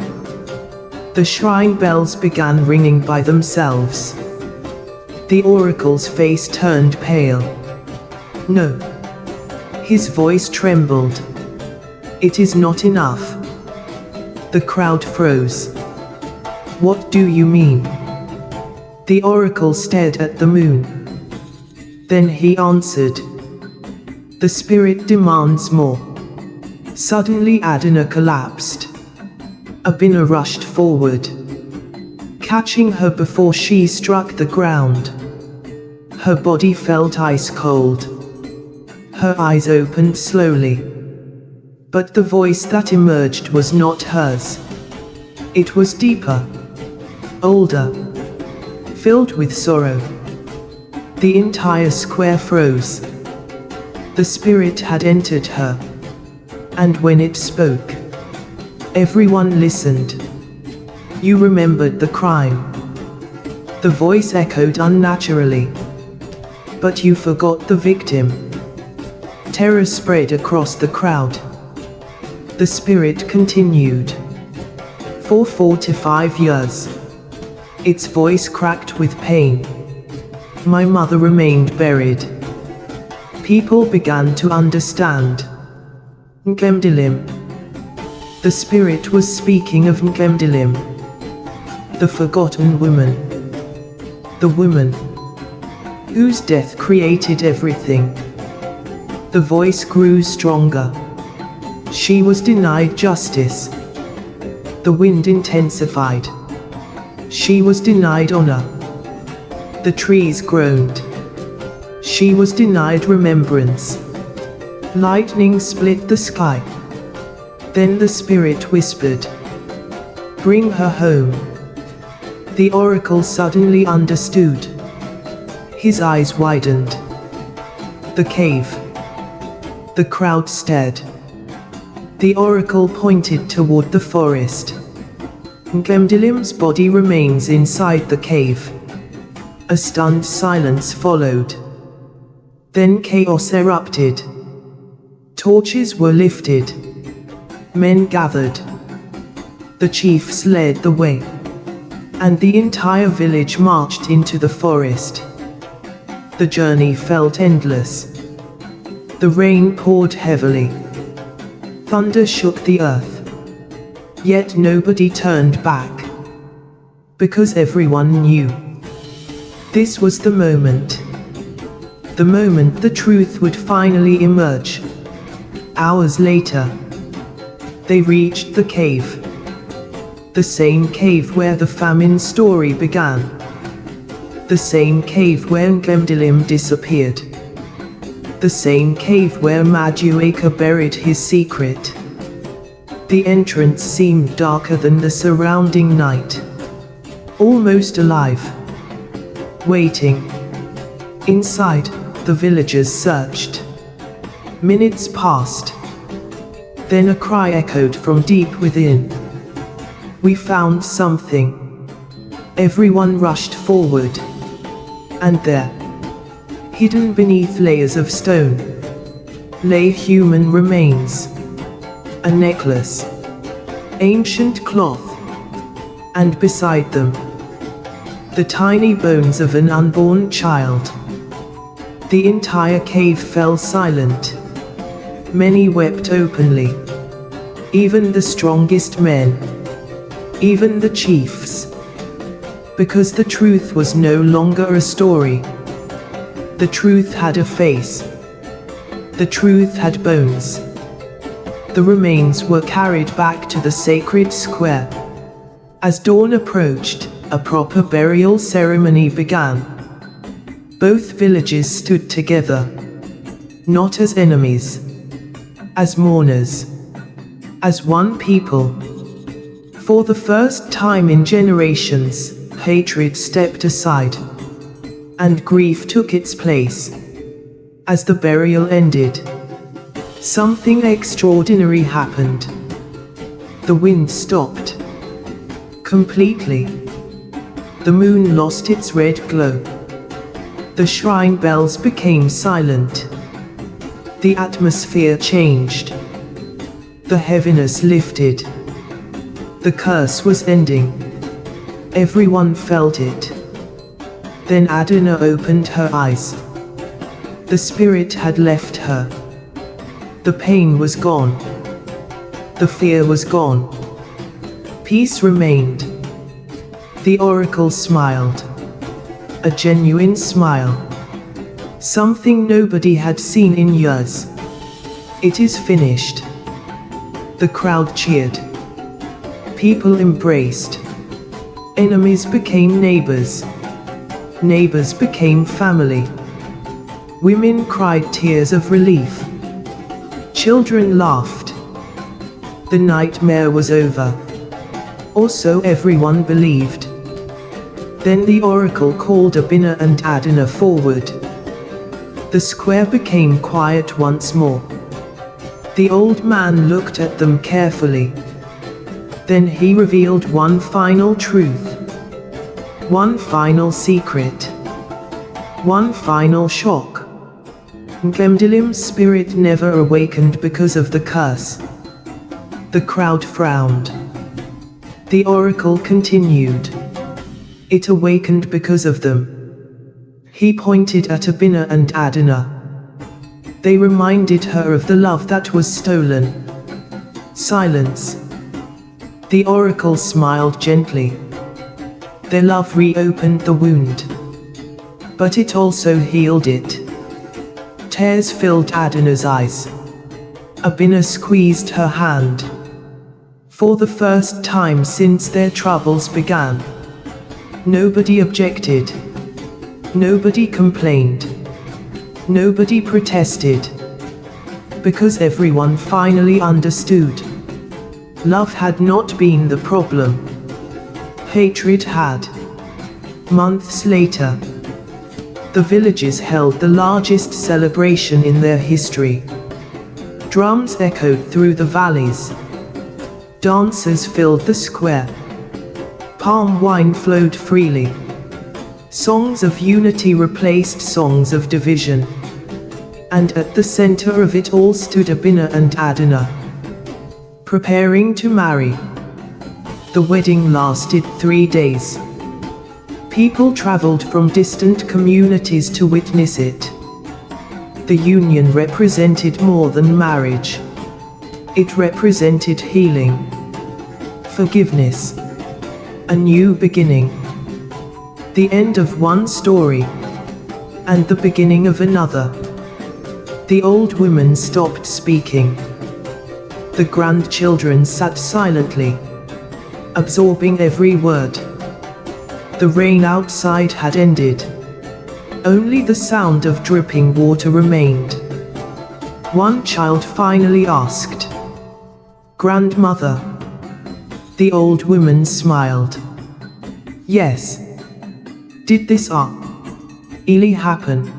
The shrine bells began ringing by themselves. The oracle's face turned pale. No. His voice trembled. It is not enough. The crowd froze. What do you mean? The oracle stared at the moon. Then he answered. The spirit demands more. Suddenly Adanna collapsed. Obinna rushed forward, catching her before she struck the ground. Her body felt ice cold. Her eyes opened slowly. But the voice that emerged was not hers. It was deeper, older, filled with sorrow. The entire square froze. The spirit had entered her. And when it spoke, everyone listened. You remembered the crime. The voice echoed unnaturally. But you forgot the victim. Terror spread across the crowd. The spirit continued. For 45 years. Its voice cracked with pain. My mother remained buried. People began to understand. Nkemdilim. The spirit was speaking of Nkemdilim. The forgotten woman. The woman whose death created everything. The voice grew stronger. She was denied justice. The wind intensified. She was denied honor. The trees groaned. She was denied remembrance. Lightning split the sky. Then the spirit whispered, "Bring her home." The oracle suddenly understood. His eyes widened. The cave. The crowd stared. The oracle pointed toward the forest. Nkemdilim's body remains inside the cave. A stunned silence followed. Then chaos erupted. Torches were lifted. Men gathered. The chiefs led the way, and the entire village marched into the forest. The journey felt endless. The rain poured heavily. Thunder shook the earth. Yet nobody turned back, because everyone knew this was the moment the truth would finally emerge. Hours later, they reached the cave. The same cave where the famine story began. The same cave where Ngemdilim disappeared. The same cave where Madueka buried his secret. The entrance seemed darker than the surrounding night. Almost alive. Waiting. Inside, the villagers searched. Minutes passed. Then a cry echoed from deep within. We found something. Everyone rushed forward. And there, hidden beneath layers of stone, lay human remains. A necklace. Ancient cloth. And beside them, the tiny bones of an unborn child. The entire cave fell silent. Many wept openly. Even the strongest men. Even the chiefs. Because the truth was no longer a story. The truth had a face. The truth had bones. The remains were carried back to the sacred square. As dawn approached, a proper burial ceremony began. Both villages stood together, not as enemies, as mourners, as one people. For the first time in generations, hatred stepped aside, and grief took its place. As the burial ended, something extraordinary happened. The wind stopped. Completely. The moon lost its red glow. The shrine bells became silent. The atmosphere changed. The heaviness lifted. The curse was ending. Everyone felt it. Then Adanna opened her eyes. The spirit had left her. The pain was gone. The fear was gone. Peace remained. The oracle smiled. A genuine smile. Something nobody had seen in years. It is finished. The crowd cheered. People embraced. Enemies became neighbors. Neighbors became family. Women cried tears of relief. Children laughed. The nightmare was over. Or so everyone believed. Then the oracle called Obinna and Adanna forward. The square became quiet once more. The old man looked at them carefully. Then he revealed one final truth. One final secret. One final shock. Ngemdilim's spirit never awakened because of the curse. The crowd frowned. The oracle continued. It awakened because of them. He pointed at Obinna and Adanna. They reminded her of the love that was stolen. Silence. The oracle smiled gently. Their love reopened the wound. But it also healed it. Tears filled Adanna's eyes. Obinna squeezed her hand. For the first time since their troubles began. Nobody objected. Nobody complained. Nobody protested. Because everyone finally understood. Love had not been the problem. Hatred had. Months later, the villagers held the largest celebration in their history. Drums echoed through the valleys. Dancers filled the square. Palm wine flowed freely. Songs of unity replaced songs of division. And at the center of it all stood Obinna and Adanna, preparing to marry. The wedding lasted 3 days. People traveled from distant communities to witness it. The union represented more than marriage. It represented healing, forgiveness, a new beginning. The end of one story, and the beginning of another. The old woman stopped speaking. The grandchildren sat silently, absorbing every word. The rain outside had ended. Only the sound of dripping water remained. One child finally asked, "Grandmother?" The old woman smiled. "Yes. Did this really happen?"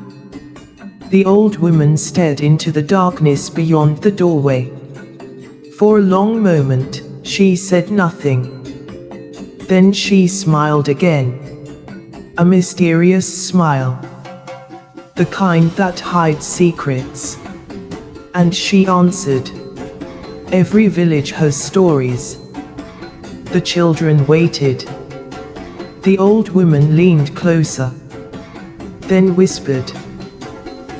The old woman stared into the darkness beyond the doorway. For a long moment, she said nothing. Then she smiled again. A mysterious smile. The kind that hides secrets. And she answered, "Every village has stories." The children waited. The old woman leaned closer, then whispered,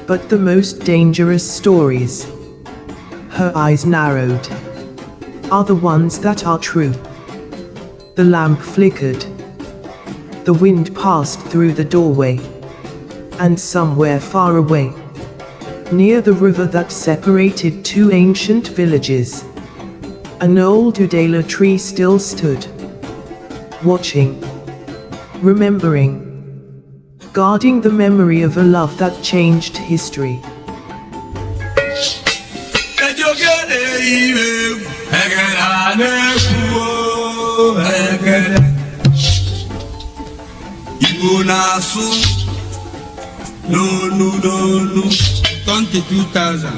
"But the most dangerous stories," her eyes narrowed, "are the ones that are true." The lamp flickered. The wind passed through the doorway. And somewhere far away, near the river that separated two ancient villages, an old udala tree still stood, watching, remembering, guarding the memory of a love that changed history. No, 22,000.